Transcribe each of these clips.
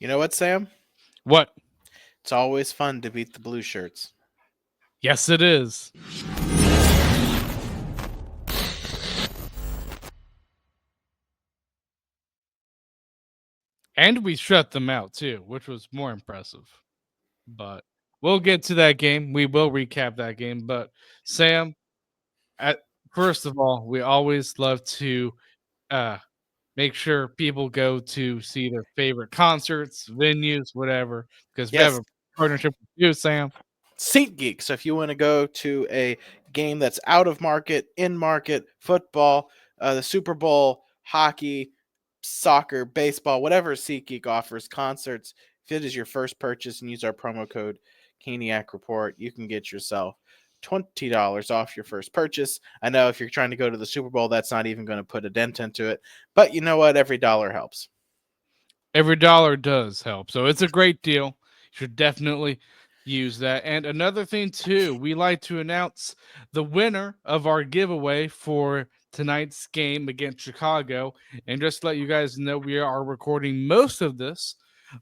You know what, Sam? What? It's always fun to beat the blue shirts. Yes, it is. And we shut them out too, which was more impressive. But we'll get to that game. We will recap that game. But Sam, at first of all, we always love to uh make sure people go to see their favorite concerts, venues, whatever, because we have Yes, a partnership with you, Sam. SeatGeek. So if you want to go to a game that's out of market, in market, football, the Super Bowl, hockey, soccer, baseball, whatever SeatGeek offers, concerts, if it is your first purchase and use our promo code Caniac Report, you can get yourself $20 off your first purchase. I know if you're trying to go to the Super Bowl, that's not even going to put a dent into it. But you know what? Every dollar helps. Every dollar does help. So it's a great deal. You should definitely use that. And another thing, too, we like to announce the winner of our giveaway for tonight's game against Chicago. And just to let you guys know, we are recording most of this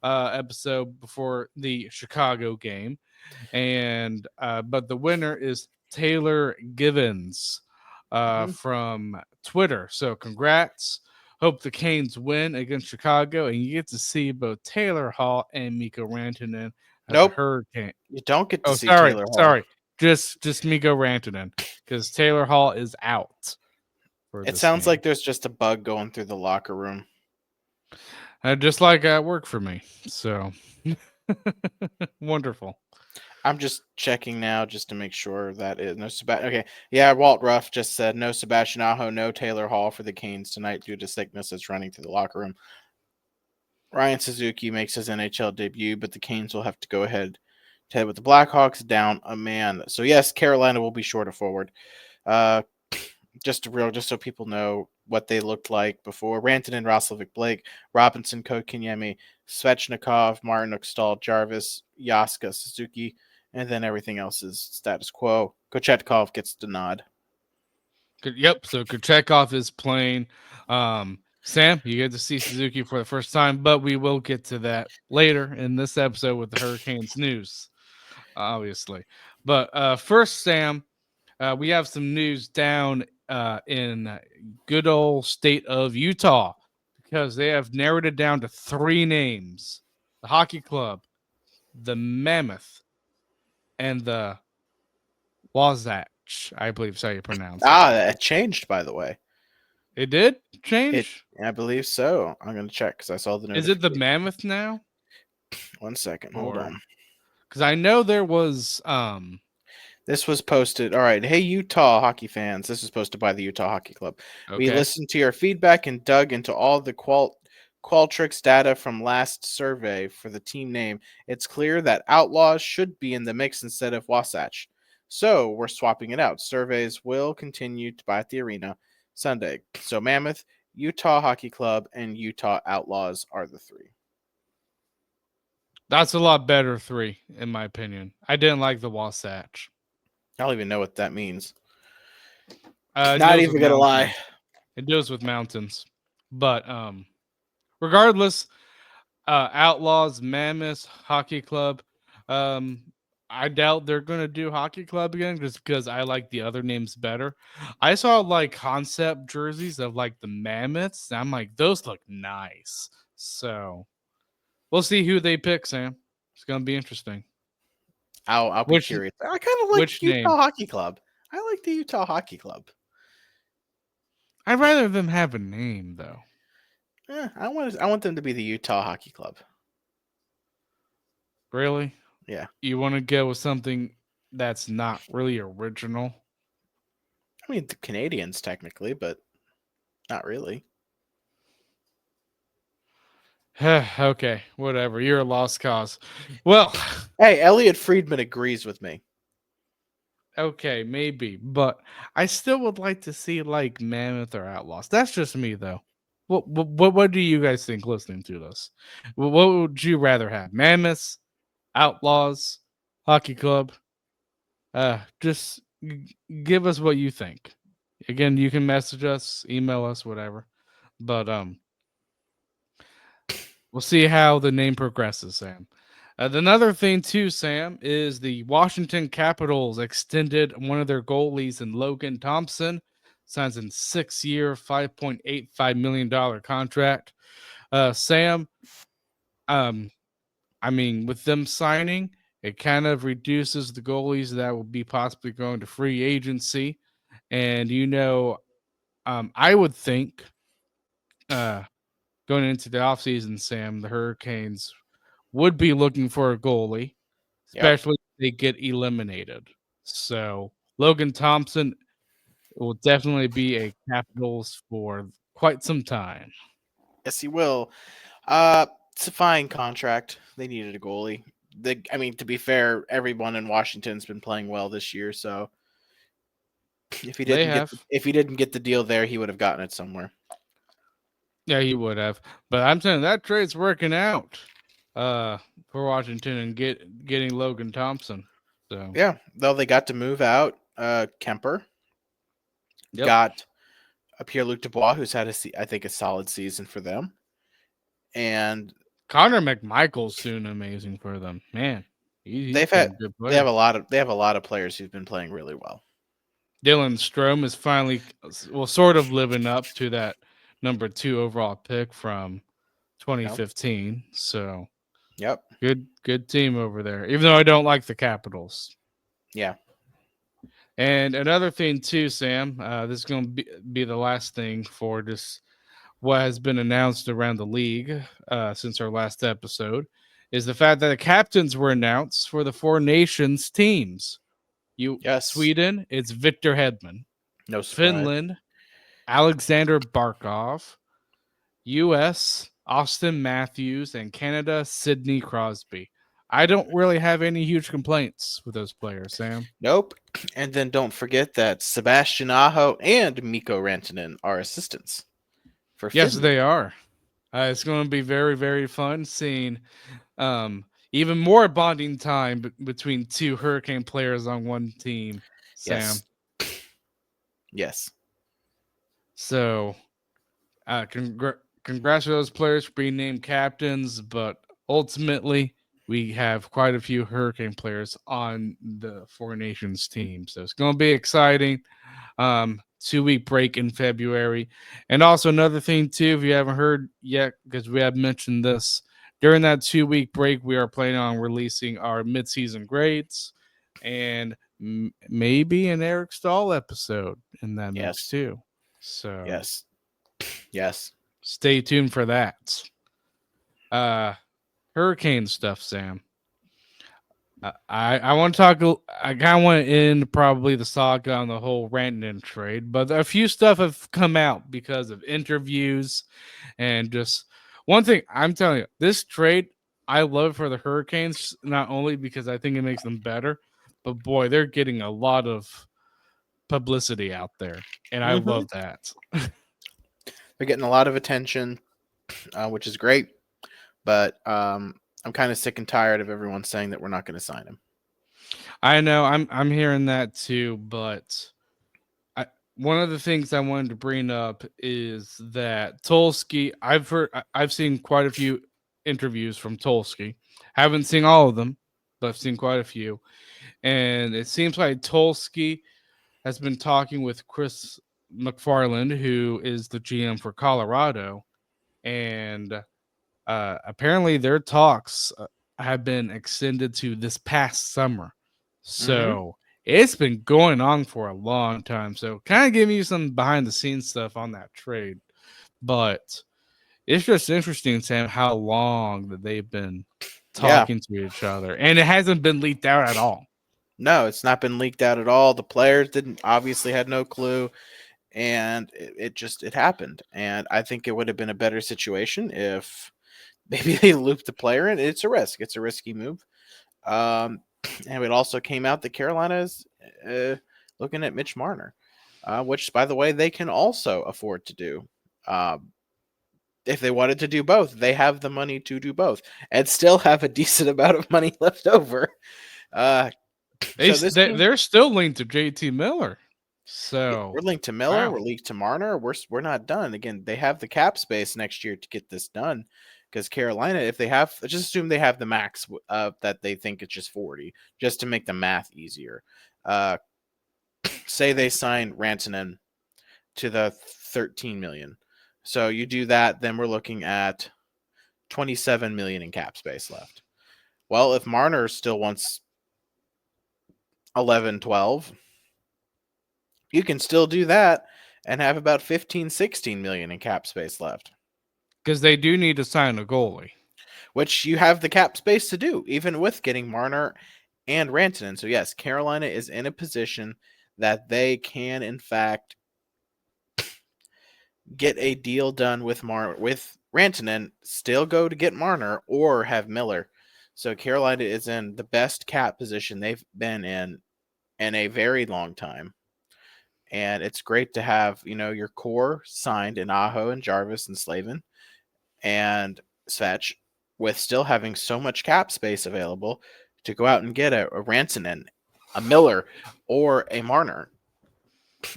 episode before the Chicago game. And but the winner is Taylor Givens Mhm. from Twitter. So congrats. Hope the Canes win against Chicago, and you get to see both Taylor Hall and Miko Rantanen as a Nope, Hurricane. you don't get to Oh, see Taylor Hall. sorry, just Miko Rantanen, because Taylor Hall is out for It this sounds like game. there's just a bug going through the locker room. Just like at work for me. So wonderful. I'm just checking now just to make sure that is no Sebastian. Okay, yeah, Walt Ruff just said no Sebastian Aho, no Taylor Hall for the Canes tonight due to sickness that's running through the locker room. Ryan Suzuki makes his NHL debut, but the Canes will have to go ahead to head with the Blackhawks down a man. So yes, Carolina will be short of forward. Uh, just so people know what they looked like before. Rantanen, Roslovic, Blake, Robinson, Kotkaniemi, Svechnikov, Martin Ukstall, Jarvis, Yaska, Suzuki, and then everything else is status quo. Kochetkov gets the nod. Yep. So Kuchekov is playing. Sam, you get to see Suzuki for the first time, but we will get to that later in this episode with the Hurricanes news, obviously. But first, Sam, we have some news down in good old state of Utah because they have narrowed it down to three names: the Hockey Club, the Mammoth, and the Wasatch. I believe is how you pronounce it. It changed, by the way. It did It, change. I believe so. I'm gonna check because I saw the Is it the notification. Mammoth now? 1 second, hold Or on. because I know there was This was posted. All right. Hey, Utah hockey fans. This was posted by the Utah Hockey Club. We okay. listened to your feedback and dug into all the Qualtrics data from last survey for the team name. It's clear that Outlaws should be in the mix instead of Wasatch. So we're swapping it out. Surveys will continue to buy at the arena Sunday. So Mammoth, Utah Hockey Club, and Utah Outlaws are the three. That's a lot better three, in my opinion. I didn't like the Wasatch. I don't even know what that means. It Not deals with even gonna lie. mountains. It deals with mountains. But regardless, Outlaws, Mammoth, Hockey Club. Um, I doubt they're gonna do Hockey Club again just because I like the other names better. I saw like concept jerseys of like the Mammoths. And I'm like, those look nice. So we'll see who they pick, Sam. It's gonna be interesting. I'll be Which curious. I kind of like which Utah name? Hockey Club. I like the Utah Hockey Club. I'd rather them have a name though. I want them to be the Utah Hockey Club. Really? Yeah. You want to go with something that's not really original? I mean the Canadians technically, but not really. Okay, whatever. You're a lost cause. Well, Hey, Elliot Friedman agrees with me. okay, maybe, but I still would like to see like Mammoth or Outlaws. That's just me though. What do you guys think listening to this? What would you rather have? Mammoths, Outlaws, Hockey Club? Just give us what you think. Again, you can message us, email us, whatever. But We'll see how the name progresses, Sam. Another thing too, Sam, is the Washington Capitals extended one of their goalies in Logan Thompson, signs a 6-year, $5.85 million contract. Sam, um, I mean, with them signing, it kind of reduces the goalies that will be possibly going to free agency, and I would think, uh, going into the offseason, Sam, the Hurricanes would be looking for a goalie, Yep. especially if they get eliminated. So Logan Thompson will definitely be a Capitals for quite some time. Yes, he will. It's a fine contract. They needed a goalie. I mean, to be fair, everyone in Washington's been playing well this year. So They have. if he didn't get the deal there, he would have gotten it somewhere. Yeah, he would have. But I'm saying that trade's working out for Washington and getting Logan Thompson. So Yeah, though they got to move out Kemper, yep. got a Pierre-Luc Dubois, who's had I think a solid season for them, and Connor McMichael's doing amazing for them. Man, he's they've been a had good they have player. a lot of players who've been playing really well. Dylan Strome is finally, well, sort of living up to that number 2 overall pick from 2015. So Yep. good team over there. Even though I don't like the Capitals. Yeah. And another thing too, Sam, this is going to be the last thing for just what has been announced around the league since our last episode, is the fact that the captains were announced for the Four Nations teams. Yes. Sweden, it's Victor Hedman. No surprise. Finland, Alexander Barkov. U.S., Austin Matthews, and Canada, Sidney Crosby. I don't really have any huge complaints with those players, Sam. Nope. And then don't forget that Sebastian Aho and Mikko Rantanen are assistants for Yes, Finland. they are. It's going to be very, very fun seeing even more bonding time between two Hurricane players on one team, Sam. Yes. Yes. So, congrats to those players for being named captains, but ultimately, we have quite a few Hurricane players on the Four Nations team. So it's going to be exciting. 2-week break in February. And also another thing, too, if you haven't heard yet, because we have mentioned this, during that 2-week break, we are planning on releasing our midseason grades and maybe an Eric Stahl episode in that mix, too. So yes. Stay tuned for that. Hurricane stuff, Sam. I want to talk. I kind of went in probably the saga on the whole Rantanen trade, but a few stuff have come out because of interviews and just one thing. I'm telling you, this trade I love for the Hurricanes, not only because I think it makes them better, but boy, they're getting a lot of publicity out there, and I love that. They're getting a lot of attention, which is great. But I'm kind of sick and tired of everyone saying that we're not going to sign him. I know I'm hearing that too, but one of the things I wanted to bring up is that Tulsky. I've seen quite a few interviews from Tulsky. Haven't seen all of them, but I've seen quite a few, and it seems like Tulsky has been talking with Chris McFarland, who is the GM for Colorado, and apparently their talks have been extended to this past summer. So it's been going on for a long time. So kind of giving you some behind the scenes stuff on that trade. But it's just interesting, Sam, how long that they've been talking to each other. And it hasn't been leaked out at all. No, it's not been leaked out at all. The players obviously had no clue. And it happened. And I think it would have been a better situation if maybe they looped the player in. It's a risk. It's a risky move. And it also came out that Carolina is looking at Mitch Marner, which, by the way, they can also afford to do. If they wanted to do both, they have the money to do both and still have a decent amount of money left over. They're still linked to JT Miller. So, We're linked to Miller. wow. We're linked to Marner. We're not done. Again, they have the cap space next year to get this done. Because Carolina, if they have, just assume they have the max that they think it's just 40, just to make the math easier. Uh, say they sign Rantanen to the 13 million. So you do that, then we're looking at 27 million in cap space left. Well, if Marner still wants 11, 12, you can still do that and have about 15, 16 million in cap space left, Because they do need to sign a goalie. which you have the cap space to do, even with getting Marner and Rantanen. So, yes, Carolina is in a position that they can, in fact, get a deal done with Rantanen, still go to get Marner, or have Miller. So Carolina is in the best cap position they've been in a very long time. And it's great to have, your core signed in Aho and Jarvis and Slavin and Svetch, with still having so much cap space available to go out and get a Rantanen, a Miller, or a Marner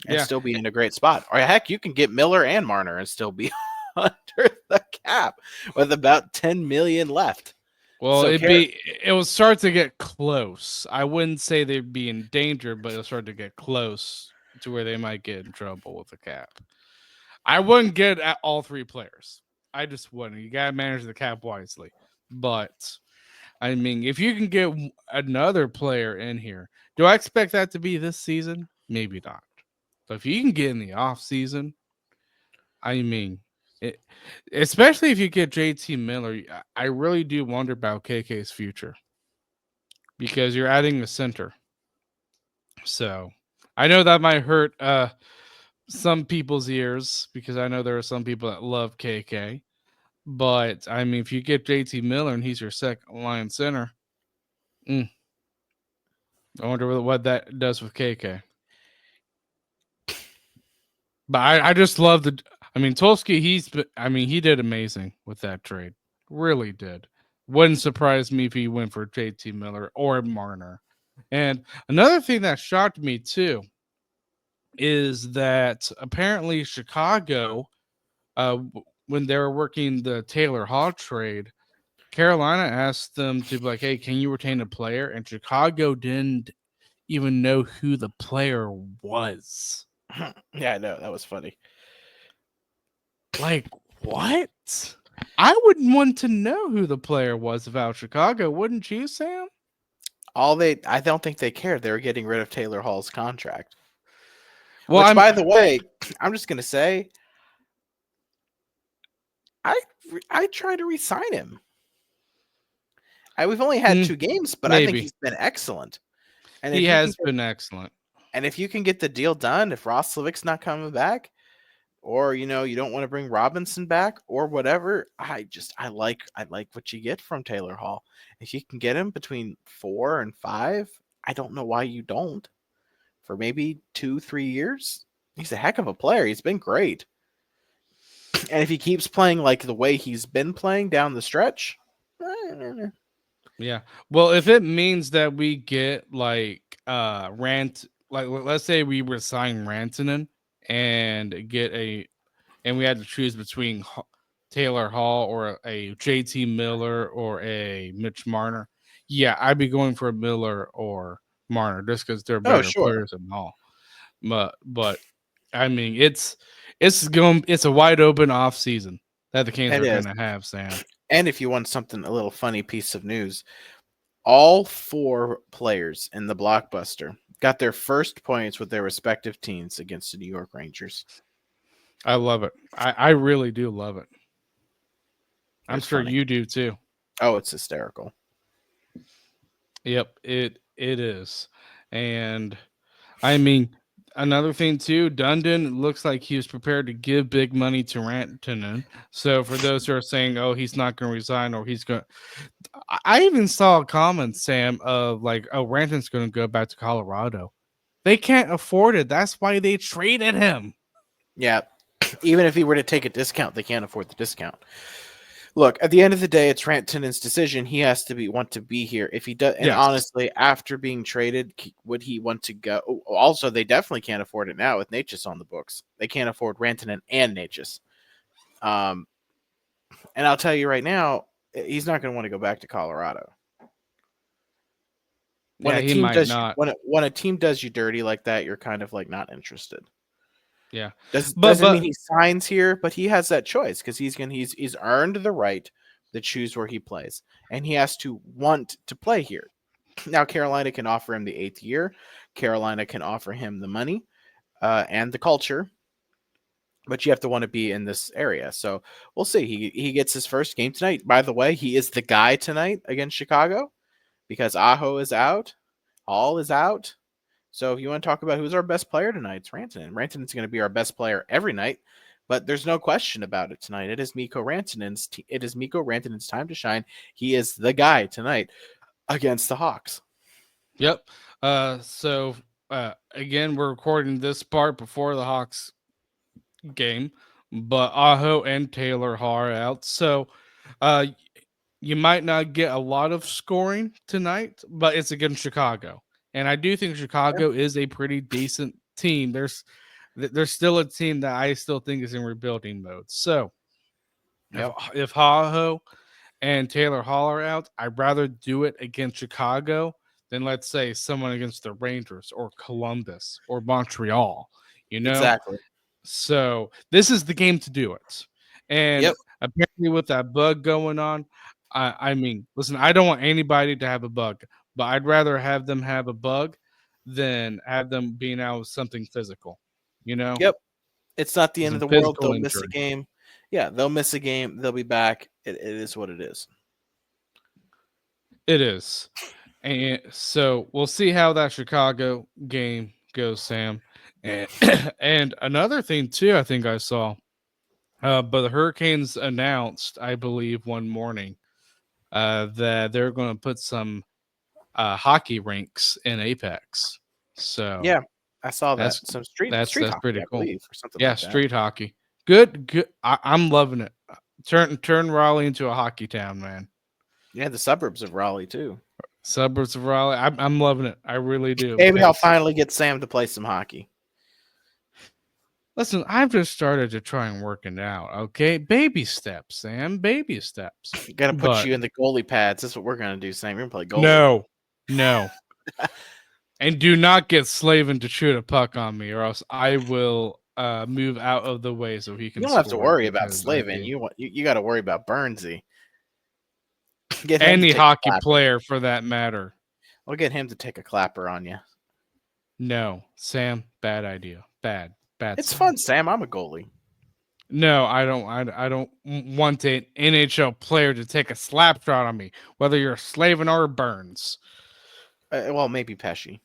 and Yeah. still be in a great spot. Or heck, you can get Miller and Marner and still be under the cap with about 10 million left. Well, So it will start to get close. I wouldn't say they'd be in danger, but it'll start to get close to where they might get in trouble with the cap. I wouldn't get at all three players. I just wouldn't. You gotta manage the cap wisely. But I mean, if you can get another player in here, do I expect that to be this season? Maybe not. But if you can get in the off season, I mean, especially if you get JT Miller, I really do wonder about KK's future because you're adding a center. So I know that might hurt some people's ears because I know there are some people that love KK. But I mean, if you get JT Miller and he's your second line center, I wonder what that does with KK. But I just love the. I mean, Tulski. He did amazing with that trade. Really did. Wouldn't surprise me if he went for JT Miller or Marner. And another thing that shocked me too is that apparently Chicago, when they were working the Taylor Hall trade, Carolina asked them to be like, "Hey, can you retain a player?" And Chicago didn't even know who the player was. yeah, I know that was funny. Like, what? I wouldn't want to know who the player was about Chicago, wouldn't you, Sam? I don't think they cared. They were getting rid of Taylor Hall's contract. Well, Which, by the way, I'm just gonna say, I try to re-sign him. We've only had 2 games, but I think he's been excellent. And he has been excellent. And if you can get the deal done, if Roslovic's not coming back, or you don't want to bring Robinson back or whatever, I like what you get from Taylor Hall. If you can get him between 4 and 5, I don't know why you don't. For maybe 2-3 years, he's a heck of a player. He's been great. And if he keeps playing like the way he's been playing down the stretch, yeah. Well, if it means that we get like let's say we were signing Rantanen and and we had to choose between Taylor Hall or a JT Miller or a Mitch Marner. Yeah, I'd be going for Miller or Marner just because they're better players than Hall. But I mean, it's a wide open off season that the Canes are going to have, Sam. And if you want a little funny piece of news, all 4 players in the blockbuster got their first points with their respective teams against the New York Rangers. I love it. I really do love it. I'm sure you do too. Oh, it's hysterical. Yep, it is. And I mean, another thing too, Dundon looks like he was prepared to give big money to Rantanen. So for those who are saying, "Oh, he's not going to resign," or he's going, I even saw a comment, Sam, of like, "Oh, Rantanen's going to go back to Colorado." They can't afford it. That's why they traded him. Yeah, even if he were to take a discount, they can't afford the discount. Look, at the end of the day, it's Rantanen's decision. He has to want to be here. If he does, and Yes. honestly, after being traded, would he want to go? Also, they definitely can't afford it now with Natchez on the books. They can't afford Rantanen and Natchez. And I'll tell you right now, he's not going to want to go back to Colorado. When Yeah, a he team might does not. when a team does you dirty like that, you're kind of like not interested. Yeah. Doesn't mean he signs here, but he has that choice because he's earned the right to choose where he plays, and he has to want to play here. Now Carolina can offer him the 8th year. Carolina can offer him the money and the culture, but you have to want to be in this area. So we'll see. He gets his first game tonight. By the way, he is the guy tonight against Chicago because Aho is out, Hall is out. So if you want to talk about who's our best player tonight, it's Rantanen. Rantanen's going to be our best player every night, but there's no question about it tonight. It is Mikko Rantanen's time to shine. He is the guy tonight against the Hawks. Yep. So again, we're recording this part before the Hawks game, but Aho and Taylor are out. So you might not get a lot of scoring tonight, but it's against Chicago. And I do think Chicago is a pretty decent team. There's still a team that I still think is in rebuilding mode. So if Aho and Taylor Hall are out, I'd rather do it against Chicago than, let's say, someone against the Rangers or Columbus or Montreal, Exactly. So this is the game to do it. And apparently with that bug going on, I mean, listen, I don't want anybody to have a bug, but I'd rather have them have a bug than have them being out with something physical, Yep. It's not the end of the world. They'll miss a game. Yeah, they'll miss a game. They'll be back. It is what it is. It is. And so we'll see how that Chicago game goes, Sam. And, and another thing, too, I think I saw, but the Hurricanes announced, I believe, one morning that they're going to put some hockey rinks in Apex. So yeah, I saw that. Some street hockey, pretty I cool. believe, or something yeah, like that. street hockey. Good. I'm loving it. Turn Raleigh into a hockey town, man. Yeah, the suburbs of Raleigh too. Suburbs of Raleigh. I'm loving it. I really do. Maybe I'll finally get Sam to play some hockey. Listen, I've just started to try and working out. Okay, baby steps, Sam. Baby steps. Got to put you in the goalie pads. That's what we're gonna do, Sam. You're gonna play goalie. No. And do not get Slavin to shoot a puck on me, or else I will move out of the way so he can. You don't have to worry about Slavin. You got to worry about Burnsy. Any hockey player for that matter. I'll get him to take a clapper on you. No, Sam, bad idea. Bad. It's fun, Sam. I'm a goalie. No, I don't want an NHL player to take a slap shot on me, whether you're Slavin or Burns. Well, maybe Pesci.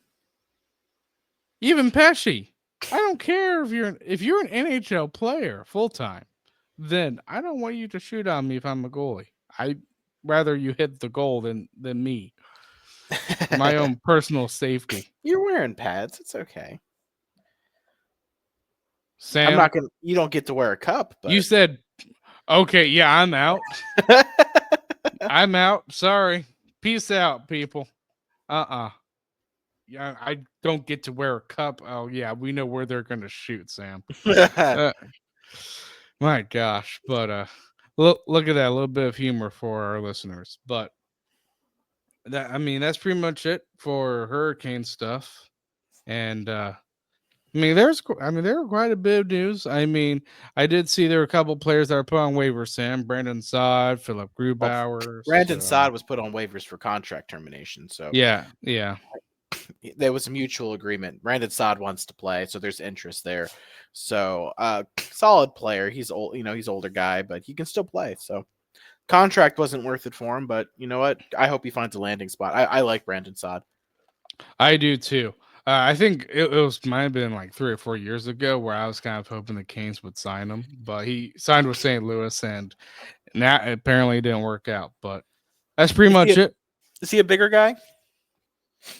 Even Pesci. I don't care if you're an NHL player full time. Then I don't want you to shoot on me if I'm a goalie. I'd rather you hit the goal than me. My own personal safety. You're wearing pads. It's okay. Sam, I'm not gonna. You don't get to wear a cup. But... You said, okay, yeah, I'm out. I'm out. Sorry. Peace out, people. Yeah, I don't get to wear a cup. Oh yeah, we know where they're gonna shoot, Sam. My gosh, but look at that, a little bit of humor for our listeners. But that's pretty much it for Hurricane stuff. And there were quite a bit of news. I did see there were a couple players that were put on waivers, Sam. Brandon Saad, Philip Grubauer. Brandon Saad was put on waivers for contract termination. So yeah. There was a mutual agreement. Brandon Saad wants to play, so there's interest there. So solid player. He's old, he's older guy, but he can still play. So contract wasn't worth it for him, but you know what? I hope he finds a landing spot. I like Brandon Saad. I do too. I think it might have been like 3 or 4 years ago where I was kind of hoping the Canes would sign him, but he signed with St. Louis, and that apparently didn't work out. But that's pretty much it. Is he a bigger guy?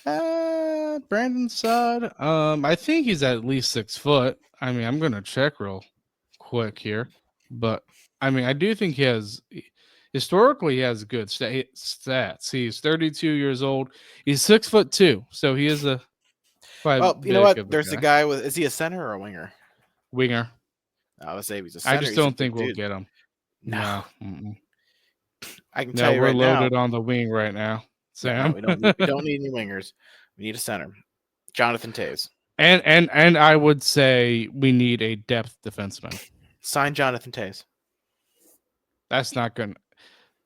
Brandon Saad. I think he's at least 6 foot. I'm gonna check real quick here, but I do think he has historically he has good stats. He's 32 years old. He's 6'2", so he is a quite Well, you know big what? of a There's a guy. guy with. Is he a center or a winger? Winger. I would say if he's a I center. just He's a don't big think we'll dude. get him. No, No. Mm-mm. I can tell No, you we're right now. loaded on the wing right now, Yeah, no, Sam. we don't need. We don't need any wingers. We need a center. Jonathan Taves. And I would say we need a depth defenseman. Sign Jonathan Taves. That's not going to.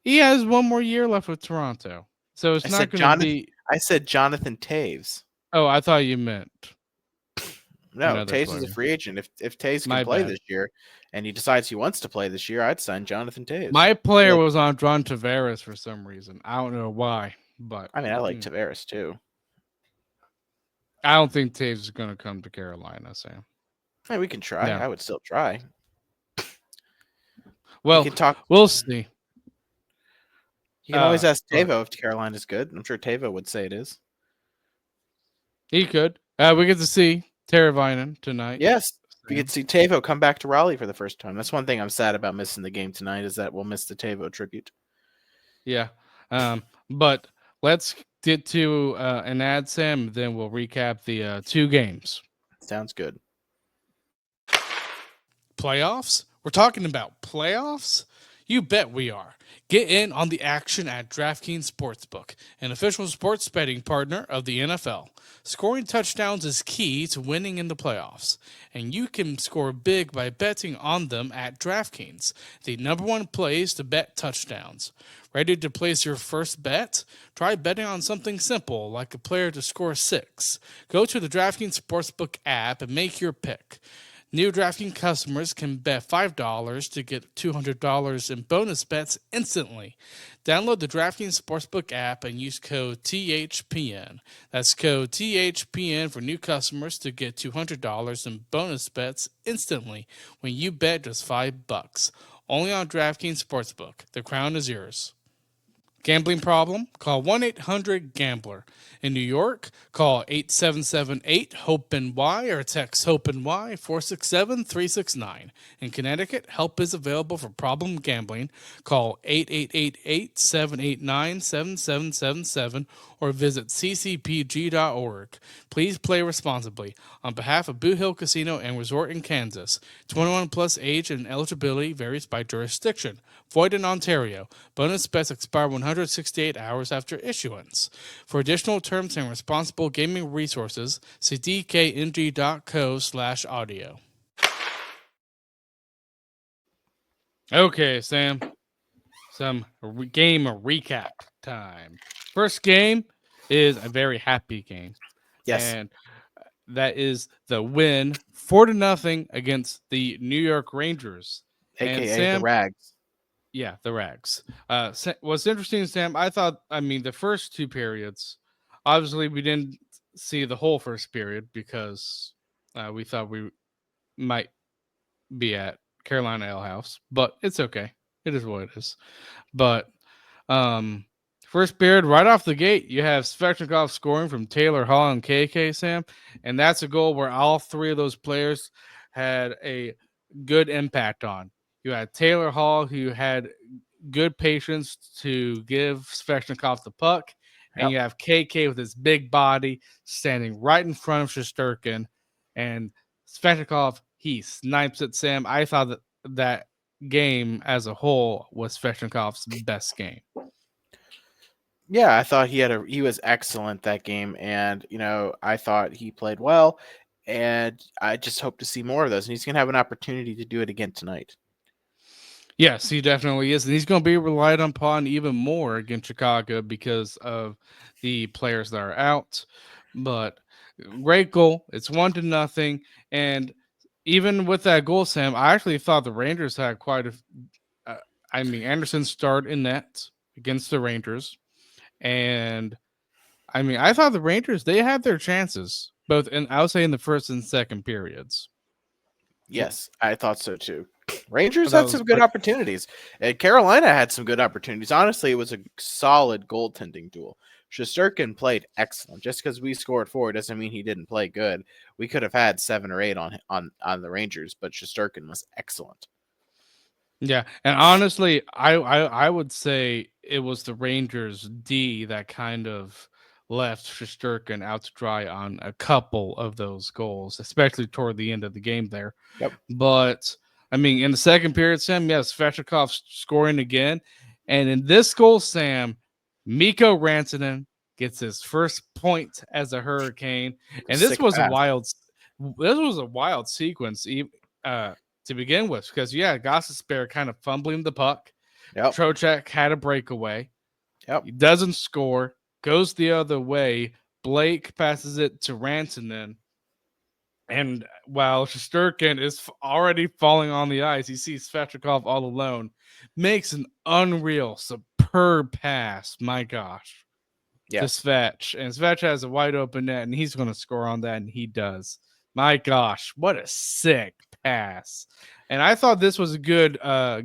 He has one more year left with Toronto. So it's I not said going to Jonathan. be. I said Jonathan Taves. Oh, I thought you meant No, another Taves is a player. free agent. If Taves can My play bad. this year, and he decides he wants to play this year, I'd sign Jonathan Taves. My player Like, was on John Tavares for some reason. I don't know why, but I mean, I like Tavares too. I don't think Taves is going to come to Carolina, Sam. Hey, we can try. No. I would still try. Well, we can talk. we'll see. You can always ask Tavo if Carolina's good. I'm sure Tavo would say it is. He could. We get to see Teravainen tonight. Yes, we get to see Tavo come back to Raleigh for the first time. That's one thing I'm sad about missing the game tonight is that we'll miss the Tavo tribute. Yeah. But let's get to an ad, Sam. Then we'll recap the 2 games. Sounds good. Playoffs? We're talking about playoffs? You bet we are. Get in on the action at DraftKings Sportsbook, an official sports betting partner of the NFL. Scoring touchdowns is key to winning in the playoffs, and you can score big by betting on them at DraftKings, the #1 place to bet touchdowns. Ready to place your first bet? Try betting on something simple like a player to score 6. Go to the DraftKings Sportsbook app and make your pick. New DraftKings customers can bet $5 to get $200 in bonus bets instantly. Download the DraftKings Sportsbook app and use code THPN. That's code THPN for new customers to get $200 in bonus bets instantly when you bet just $5. Only on DraftKings Sportsbook. The crown is yours. Gambling problem? Call 1-800-GAMBLER. In New York, call 877-8-HOPE-NY or text HOPE-NY 467-369. In Connecticut, help is available for problem gambling. Call 888-789-7777 or visit ccpg.org. Please play responsibly. On behalf of Boot Hill Casino and Resort in Kansas, 21 plus age and eligibility varies by jurisdiction. Void in Ontario. Bonus bets expire 168 hours after issuance. For additional terms and responsible gaming resources, see dkng.co/audio. Okay, Sam. Some game recap time. First game is a very happy game. Yes. And that is the win 4-0 against the New York Rangers. AKA Sam, the Rags. Yeah, the Rags. What's interesting, Sam, the first 2 periods, obviously we didn't see the whole first period because we thought we might be at Carolina Ale House, but it's okay. It is what it is. But first period, right off the gate, you have Svechnikov scoring from Taylor Hall and KK, Sam, and that's a goal where all 3 of those players had a good impact on. You had Taylor Hall, who had good patience to give Svechnikov the puck, and you have KK with his big body standing right in front of Shesterkin, and Svechnikov, he snipes it, Sam. I thought that game as a whole was Svechnikov's best game. Yeah, I thought he was excellent that game, and I thought he played well, and I just hope to see more of those, and he's gonna have an opportunity to do it again tonight. Yes, he definitely is, and he's going to be relied upon even more against Chicago because of the players that are out. But great goal. It's 1-0, and even with that goal, Sam, I actually thought the Rangers had quite Anderson starred in net against the Rangers, and I thought the Rangers, they had their chances both I would say in the first and second periods. Yes, I thought so too. Rangers had some good opportunities, and Carolina had some good opportunities. Honestly, it was a solid goaltending duel. Shesterkin played excellent. Just because we scored 4 doesn't mean he didn't play good. We could have had 7 or 8 on the Rangers, but Shesterkin was excellent. Yeah, and honestly, I would say it was the Rangers D that kind of left Shesterkin out to dry on a couple of those goals, especially toward the end of the game there. Yep. But I mean, in the second period, Sam, yes, Svechnikov scoring again, and in this goal, Sam, Mikko Rantanen gets his first point as a Hurricane, and this Sick was a pass. wild. This was a wild sequence. Uh, to begin with, because yeah, Gossespierre kind of fumbling the puck. Yep. Trocheck had a breakaway. Yep. He doesn't score, goes the other way. Blake passes it to Rantanen. And while Shesterkin is already falling on the ice, he sees Svechnikov all alone, makes an unreal, superb pass. My gosh, to Yes. Svech. And Svech has a wide open net, and he's going to score on that, and he does. My gosh, what a sick pass. And I thought this was a good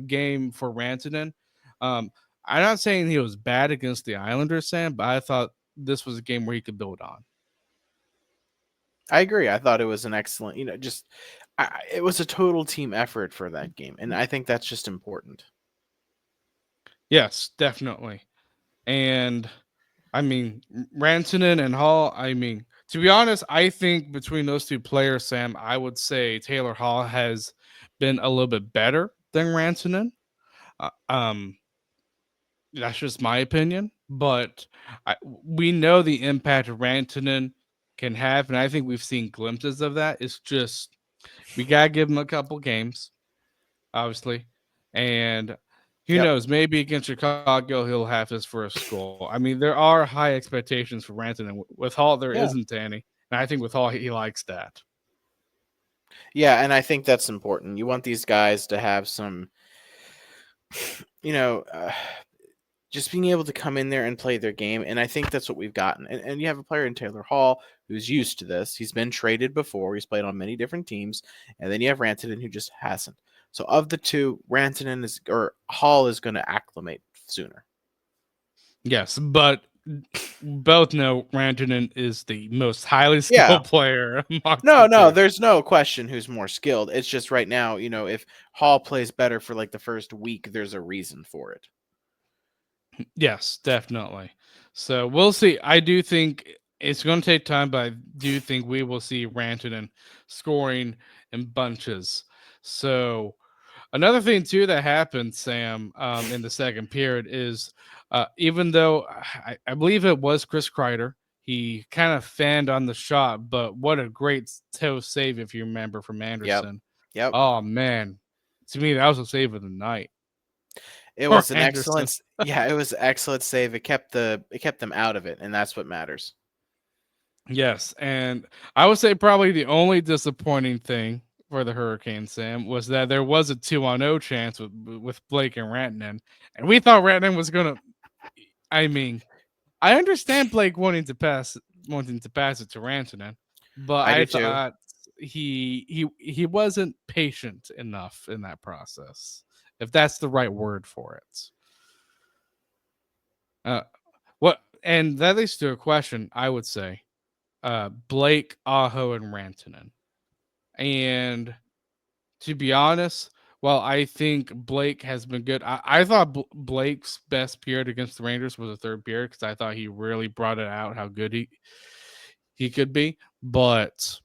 game for Rantanen. I'm not saying he was bad against the Islanders, Sam, but I thought this was a game where he could build on. I agree. I thought it was an excellent, it was a total team effort for that game. And I think that's just important. Yes, definitely. And I mean, Rantanen and Hall, I mean, to be honest, I think between those two players, Sam, I would say Taylor Hall has been a little bit better than Rantanen. Uh, um, that's just my opinion, but we know the impact Rantanen can have, and I think we've seen glimpses of that. It's just we gotta give him a couple games, obviously, and who Yep. knows? Maybe against Chicago, he'll have his first goal. I mean, there are high expectations for Rantanen. With Hall, there Yeah. isn't any, and I think with Hall, he likes that. Yeah. And I think that's important. You want these guys to have some, you know, uh, just being able to come in there and play their game. And I think that's what we've gotten. And you have a player in Taylor Hall who's used to this. He's been traded before. He's played on many different teams. And then you have Rantanen who just hasn't. So of the two, Rantanen is or Hall is going to acclimate sooner. Yes, but both know Rantanen is the most highly Yeah. skilled player amongst No, the no, two. there's no question who's more skilled. It's just right now, if Hall plays better for like the first week, there's a reason for it. Yes, definitely. So we'll see. I do think it's going to take time, but I do think we will see Rantanen scoring in bunches. So another thing too that happened, Sam, in the second period is even though I believe it was Chris Kreider, he kind of fanned on the shot, but what a great toe save if you remember from Yep. Anderson. Yep. Oh man, to me that was a save of the night It for was an Anderson. excellent yeah, it was an excellent save. It kept them out of it, and that's what matters. Yes, and I would say probably the only disappointing thing for the Hurricanes, Sam, was that there was a 2-0 chance with Blake and Rantanen, and we thought Rantanen was gonna. I mean, I understand Blake wanting to pass it to Rantanen, but I I do too. thought he wasn't patient enough in that process, if that's the right word for it. Uh, what and that leads to a question. I would say, Blake, Aho, and Rantanen. And to be honest, while I think Blake has been good, I thought Blake's best period against the Rangers was the third period because I thought he really brought it out how good he could be. But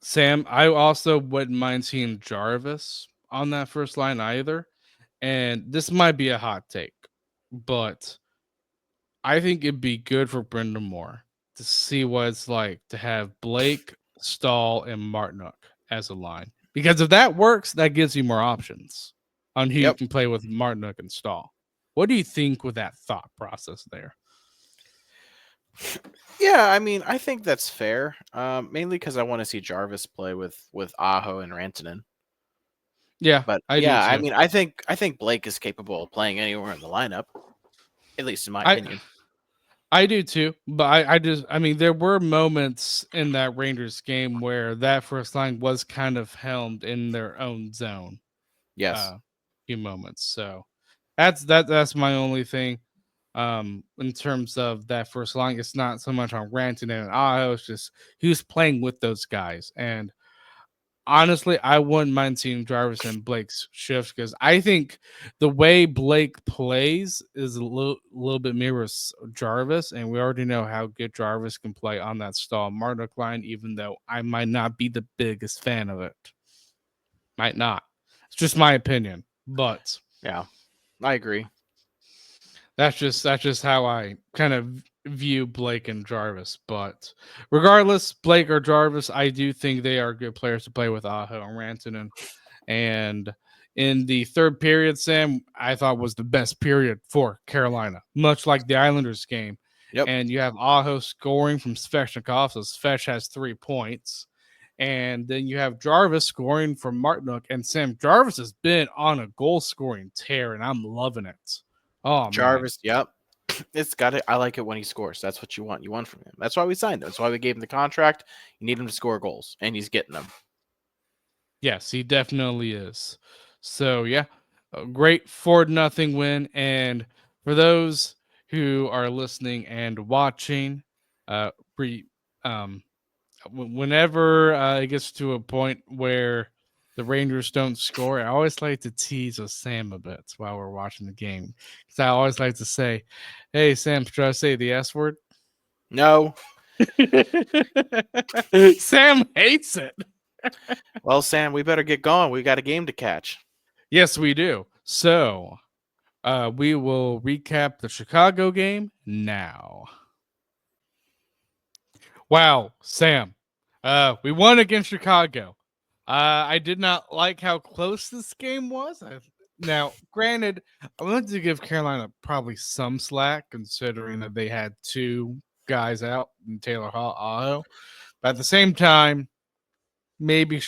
Sam, I also wouldn't mind seeing Jarvis on that first line either. And this might be a hot take, but I think it'd be good for Brendan Moore to see what it's like to have Blake, Stahl, and Martinook as a line. Because if that works, that gives you more options on who you Yep. can play with Martinook and Stahl. What do you think with that thought process there? Yeah, I mean, I think that's fair. Mainly because I want to see Jarvis play with Aho and Rantanen. Yeah, But I do yeah, I too. mean, I think Blake is capable of playing anywhere in the lineup, at least in my I opinion. I do too, but I mean there were moments in that Rangers game where that first line was kind of helmed in their own zone. Yes. Uh few moments. So that's my only thing. In terms of that first line. It's not so much on Rantanen and Aho, it's just he was playing with those guys. And honestly, I wouldn't mind seeing Jarvis and Blake's shift because I think the way Blake plays is a little bit mirrors Jarvis, and we already know how good Jarvis can play on that stall Marduk line, even though I might not be the biggest fan of it. Might not. It's just my opinion. But Yeah, I agree. that's just how I kind of view Blake and Jarvis. But regardless, Blake or Jarvis, I do think they are good players to play with Aho and Rantanen. And in the third period, Sam, I thought was the best period for Carolina, much like the Islanders game. Yep. And you have Aho scoring from Svechnikov, so Svech has 3 points. And then you have Jarvis scoring from Martinook. And Sam, Jarvis has been on a goal scoring tear, and I'm loving it. Oh, man. Jarvis, yep. It's got it. I like it when he scores. That's what you want. You want from him. That's why we signed him. That's why we gave him the contract. You need him to score goals, and he's getting them. Yes, he definitely is. So yeah, a great 4-0 win. And for those who are listening and watching, pre whenever it gets to a point where the Rangers don't score, I always like to tease with Sam a bit while we're watching the game. Because I always like to say, "Hey Sam, should I say the S word?" No. Sam hates it. Well, Sam, we better get going. We got a game to catch. Yes, we do. So we will recap the Chicago game now. Wow, Sam. We won against Chicago. I did not like how close this game was. Now, granted, I wanted to give Carolina probably some slack, considering that they had 2 guys out in Taylor Aho. But at the same time, maybe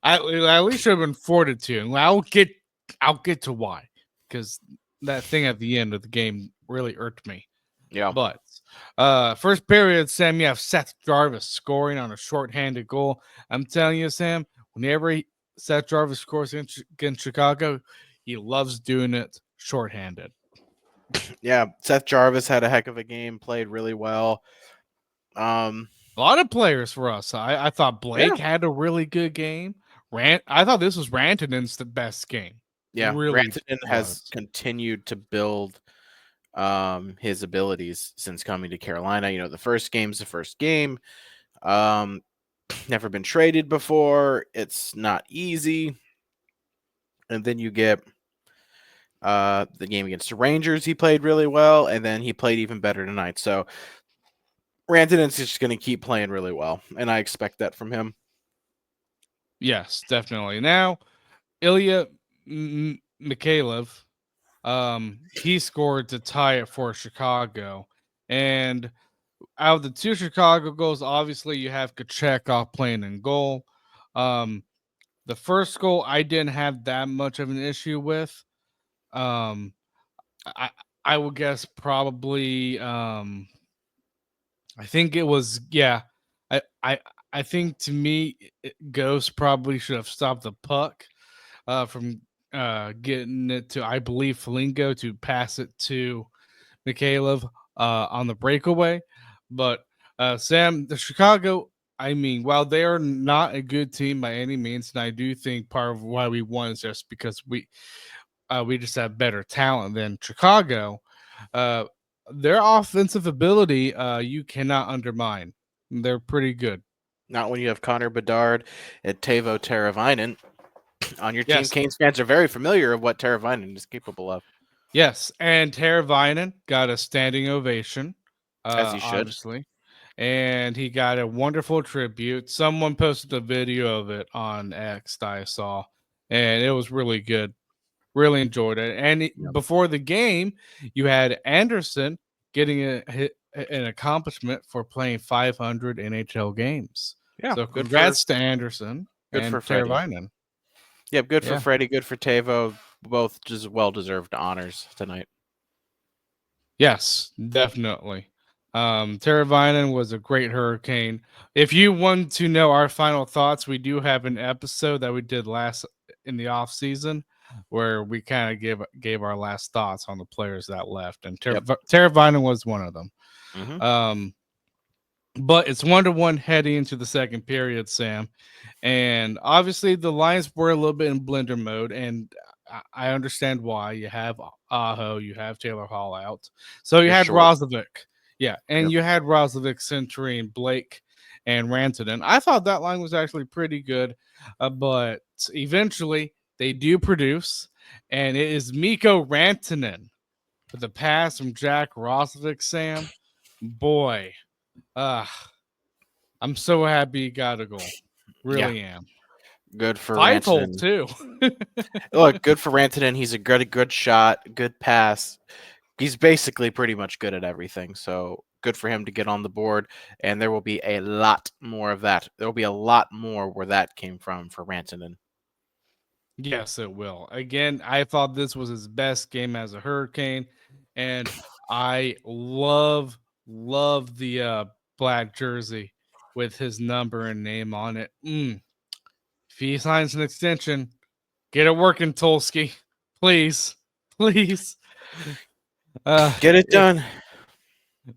I at least should have been 4-2. And I'll get to why, because that thing at the end of the game really irked me. Yeah. But first period, Sam, you have Seth Jarvis scoring on a shorthanded goal. I'm telling you, Sam, whenever Seth Jarvis scores against Chicago, he loves doing it shorthanded. Yeah. Seth Jarvis had a heck of a game, played really well. A lot of players for us. I thought Blake had a really good game. I thought this was Rantanen's the best game. Yeah. Really Rantanen has continued to build his abilities since coming to Carolina. You know, the first game's the first game. Never been traded before. It's not easy. And then you get the game against the Rangers. He played really well, and then he played even better tonight. So Rantanen's just going to keep playing really well, and I expect that from him. Yes, definitely. Now, Ilya Mikhailov, he scored to tie it for Chicago. And out of the 2 Chicago goals, obviously you have Kochetkov playing in goal. The first goal I didn't have that much of an issue with. I would guess probably I think it was I think to me Ghost probably should have stopped the puck from getting it to, I believe, Foligno to pass it to Mikhailov on the breakaway. But Sam, the Chicago, I mean, while they are not a good team by any means, and I do think part of why we won is just because we just have better talent than Chicago. Their offensive ability, you cannot undermine. They're pretty good. Not when you have Connor Bedard and Teuvo Teravainen on your team. Yes. Canes fans are very familiar of what Teravainen is capable of. Yes, and Teravainen got a standing ovation, As he should. obviously, and he got a wonderful tribute. Someone posted a video of it on X that I saw, and it was really good. Really enjoyed it. And before the game, you had Anderson getting an accomplishment for playing 500 NHL games. Yeah, so congrats to Anderson good and for Teravainen. Yep, good for Freddie, good for Teuvo. Both just well-deserved honors tonight. Yes, definitely. Teravainen was a great Hurricane. If you want to know our final thoughts, we do have an episode that we did last in the off season where we kind of gave our last thoughts on the players that left, and Teravainen was one of them. Mm-hmm. But it's 1-1 heading into the second period, Sam. And obviously the Lions were a little bit in blender mode, and I understand why. You have Aho, you have Taylor Hall out. So you They're had short. Roslovic. Yeah, and Yep. you had Roslovic centering Blake and Rantanen. I thought that line was actually pretty good, but eventually they do produce, and it is Mikko Rantanen with a pass from Jack Roslovic, Sam. Boy, uh, I'm so happy he got a goal. Yeah. Really am. Good for 5-hole Rantanen. too. Look, good for Rantanen. He's a good shot, good pass. He's basically pretty much good at everything. So good for him to get on the board. And there will be a lot more of that. There will be a lot more where that came from for Rantanen. Yes, it will. Again, I thought this was his best game as a Hurricane, and I love the black jersey with his number and name on it. If he signs an extension, get it working, Tulski. Please. Please. Get it If done.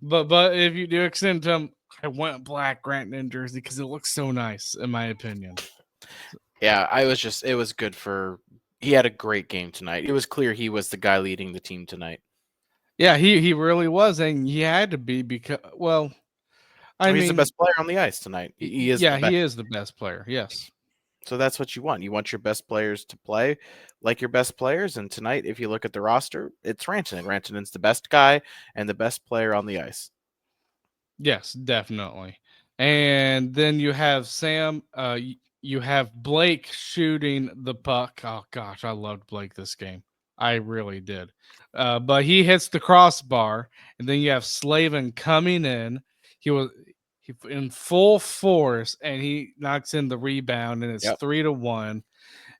but if you do extend him, I want black Rantanen jersey because it looks so nice, in my opinion. Yeah, it was good for he had a great game tonight. It was clear he was the guy leading the team tonight. Yeah, he really was, and he had to be because I He's the mean, best player on the ice tonight. He is the yeah, best. he is the best player. Yes. So that's what you want. You want your best players to play like your best players. And tonight, if you look at the roster, it's Rantanen. Rantanen's the best guy and the best player on the ice. Yes, definitely. And then you have Sam. You have Blake shooting the puck. Oh gosh, I loved Blake this game. I really did. But he hits the crossbar, and then you have Slavin coming in. He in full force, and he knocks in the rebound, and it's Yep. 3-1.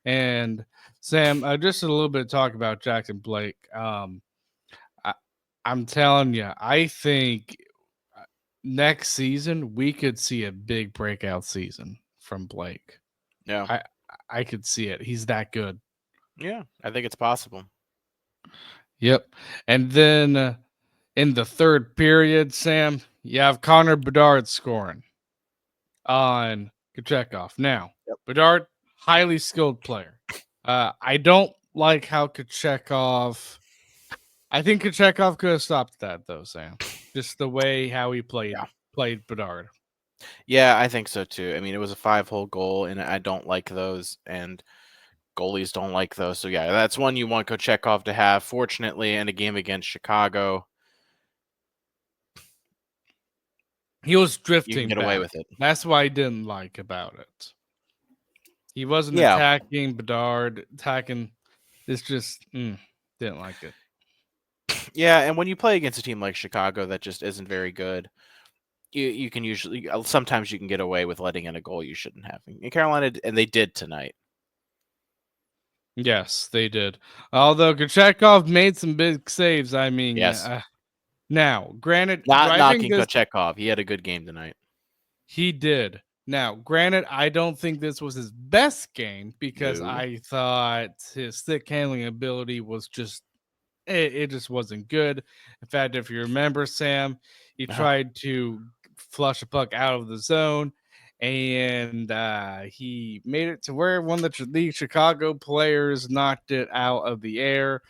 And Sam, just a little bit of talk about Jackson Blake. I, I'm telling you, I think next season we could see a big breakout season from Blake. Yeah. I I could see it. He's that good. Yeah. I think it's possible. Yep. And then in the third period, Sam, you have Connor Bedard scoring on Kachekov. Now, Yep. Bedard, highly skilled player. I don't like how Kachekov. I think Kachekov could have stopped that though, Sam. Just the way how he Yeah. played Bedard. Yeah, I think so too. I mean, it was a 5-hole goal, and I don't like those, and goalies don't like those. So yeah, that's one you want Kochekov to have. Fortunately, in a game against Chicago, He was you can drifting get away back. with it. That's what I didn't like about it. He wasn't Yeah. attacking Bedard, attacking. It's just didn't like it. Yeah, and when you play against a team like Chicago that just isn't very good, you can usually sometimes you can get away with letting in a goal you shouldn't have. In Carolina, and they did tonight. Yes, they did. Although Kochekov made some big saves. I mean, Yes. now, granted, Not I think knocking this Kochekov. He had a good game tonight. he did. Now, granted, I don't think this was his best game because No. I thought his stick handling ability was just it just wasn't good. In fact, if you remember, Sam, he Uh-huh. tried to flush a puck out of the zone, and he made it to where one of the Chicago players knocked it out of the air.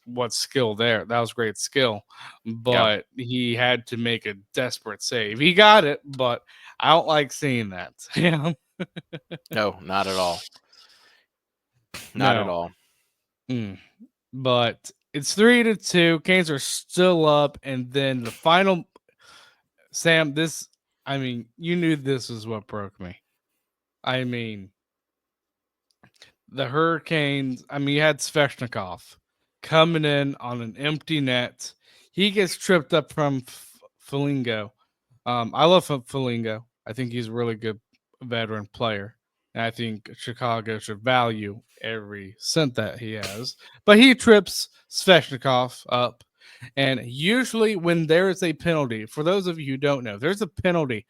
What skill there? That was great skill, Yeah. but he had to make a desperate save. He got it, but I don't like seeing that, Sam. No, not at all. Not at No. all. But it's 3-2. Canes are still up, and then the final. Sam, this. I mean, you knew this is what broke me. I mean, the Hurricanes. I mean, you had Svechnikov coming in on an empty net. He gets tripped up from Foligno. I love Foligno. I think he's a really good veteran player. And I think Chicago should value every cent that he has. But he trips Svechnikov up. And usually, when there is a penalty, for those of you who don't know, there's a penalty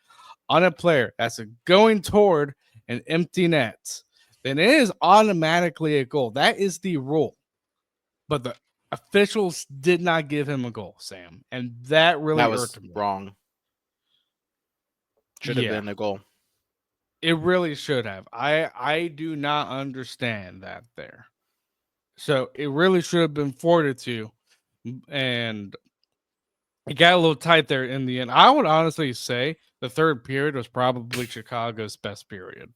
on a player that's going toward an empty net, then it is automatically a goal. That is the rule. But the officials did not give him a goal, Sam. And that really That was irked me. wrong. Should have Yeah, been a goal. it really should have. I do not understand that there. So it really should have been 4-2, and it got a little tight there in the end. I would honestly say the third period was probably Chicago's best period.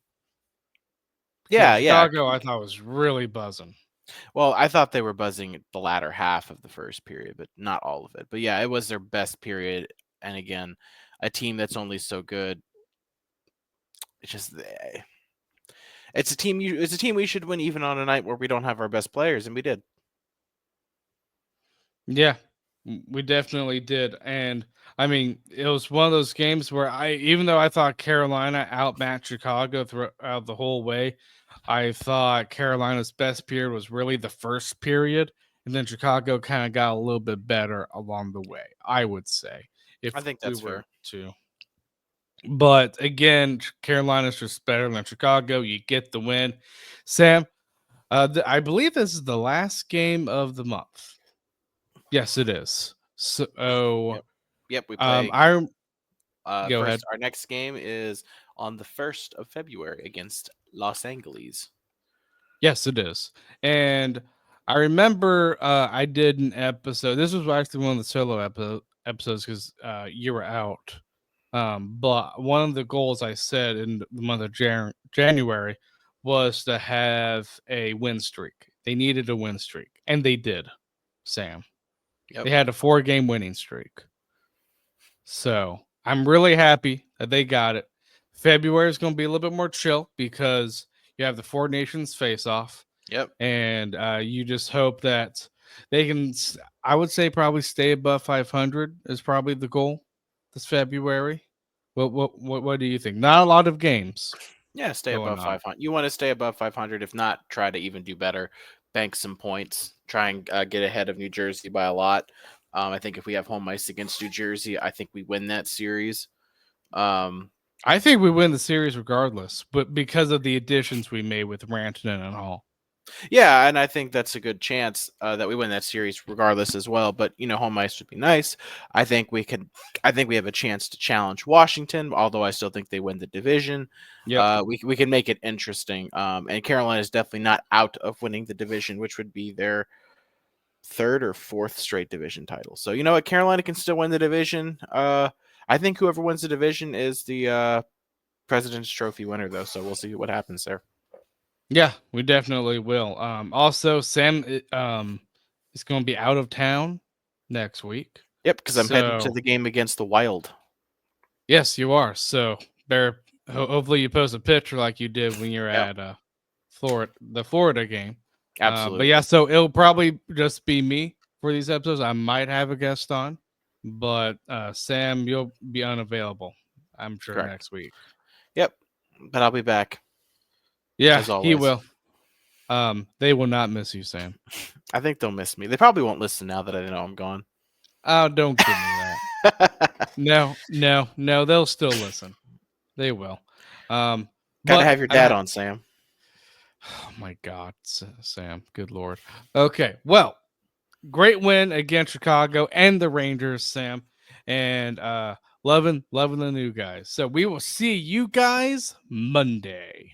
Yeah, Because yeah. Chicago, I thought, was really buzzing. Well, I thought they were buzzing the latter half of the first period, but not all of it. But yeah, it was their best period. And again, a team that's only so good. It's just it's a team we should win even on a night where we don't have our best players, and we did. Yeah, we definitely did. And I mean, it was one of those games where even though I thought Carolina outmatched Chicago throughout the whole way, I thought Carolina's best period was really the first period. And then Chicago kind of got a little bit better along the way, I would say, if I think we that's fair. were to. But again, Carolina's just better than Chicago. You get the win. Sam, I believe this is the last game of the month. Yes, it is. So, Yep. We play. I go First, ahead. our next game is on the 1st of February against Los Angeles. Yes, it is. And I remember I did an episode. This was actually one of the solo episodes because you were out. But one of the goals I said in the month of January was to have a win streak. They needed a win streak, and they did, Sam. Yep. They had a 4-game winning streak. So I'm really happy that they got it. February is going to be a little bit more chill because you have the Four Nations face off. Yep. And you just hope that they can, I would say, probably stay above 500 is probably the goal this February. What do you think? Not a lot of games. Yeah, stay going above on. 500. You want to stay above 500. If not, try to even do better. Bank some points. Try and get ahead of New Jersey by a lot. I think if we have home ice against New Jersey, I think we win that series. I think we win the series regardless, but because of the additions we made with Rantanen and all. Yeah, and I think that's a good chance that we win that series regardless as well. But home ice would be nice. I think we could. I think we have a chance to challenge Washington, although I still think they win the division. Yep. We can make it interesting. And Carolina is definitely not out of winning the division, which would be their third or fourth straight division title. So you know what, Carolina can still win the division. I think whoever wins the division is the President's Trophy winner, though. So we'll see what happens there. Yeah, we definitely will. Also, Sam is going to be out of town next week. Yep, because I'm headed to the game against the Wild. Yes, you are. So, hopefully you post a picture like you did when you're at the Florida game. Absolutely. But yeah, so it'll probably just be me for these episodes. I might have a guest on, but Sam, you'll be unavailable, I'm sure, Correct. next week. Yep, but I'll be back. Yeah, as always. he will. They will not miss you, Sam. I think they'll miss me. They probably won't listen now that I know I'm gone. Oh, don't give me that. No, they'll still listen. They will. Gotta have your dad on, Sam. Oh my God, Sam. Good Lord. Okay, well, great win against Chicago and the Rangers, Sam. And loving the new guys. So we will see you guys Monday.